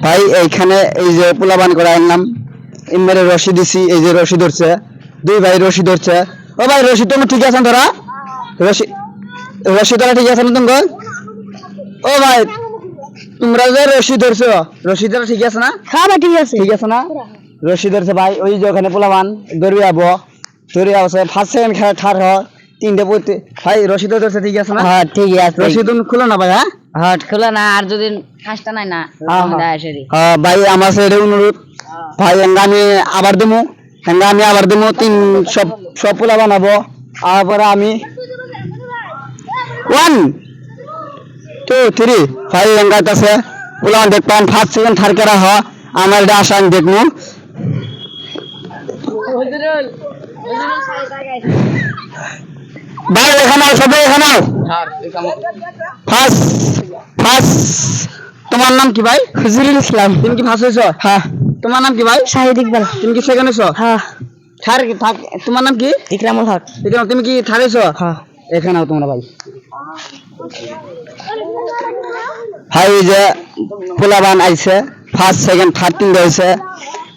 ভাই এইখানে এই যে পোলাবান করে আনলাম, ইমারে রশি দিছি, এই যে রশি ধরছে, দুই ভাই রশি ধরছে। ও ভাই রশি তুমি ঠিক আছেন ধরা? রশি রশি ধরা ঠিক আছে না তুমি? ও ভাই তোমরা যে রশি ধরছো, রশি ধরা ঠিক আছে না? হ্যাঁ ভাই ঠিক আছে। ঠিক আছে না? রশি ধরছে ভাই, ওই যে ওখানে পোলাবান দৌড়ে যাবো, দৌড়ে যাবো ফার্স্ট সেকেন্ড খেলা ঠার হ তিনটে পড়তে। ভাই রশি তো ধরছে ঠিক আছে না? হ্যাঁ ঠিক আছে। রশি তুমি খুলো না ভাই। হ্যাঁ হট খোলা না, আর যদি ফাঁসটা নাই না হ্যাঁ ভাই আমার সাইডে অনুরোধ ভাই, আমি আবার দেবো, আমি আবার দেবো তিন, সব সব পোলা বানাবো। তারপরে আমি 1 2 3 ভাই এঙ্গাত আছে পোলা দেখতাম ফার্স্ট সেকেন্ড থার্ড করা হ, আমার এটা আশা আমি দেখবো। ভাই এখানে সবাই এখানে ফার্স্ট ফার্স্ট। তোমার নাম কি ভাই? হুজুরুল ইসলাম। তুমি কি ফার্স্ট হয়েছো? হ্যাঁ। তোমার নাম কি ভাই? শাহিদ ইকবাল। তুমি কি সেকেন্ড হয়েছো? হ্যাঁ। থার্ড থাক, তোমার নাম কি? ইকরামুল হক। তুমি কি থার্ড হয়েছো? হ্যাঁ। এখানেও তোমরা ভাই। ভাই এই যে পোলাবান আইছে ফার্স্ট সেকেন্ড থার্ড তিনটে হয়েছে,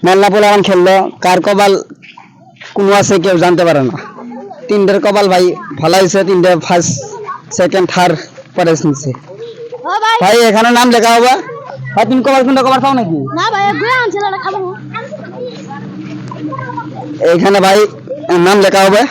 মেলা পোলাবান খেললো, কার কপাল কোনো আছে কেউ জানতে পারে না। তিনটের কপাল ভাই ভালো হয়েছে, তিনটে ফার্স্ট সেকেন্ড থার্ড প্রাইজ নিচ্ছে। ভাই এখানে নাম লেখা হবে। ভাই তুমি কপাল কোনটা কপাল পাও নাকি? না ভাই গ্রাম ছেলেটা খাবো। এইখানে ভাই নাম লেখা হবে।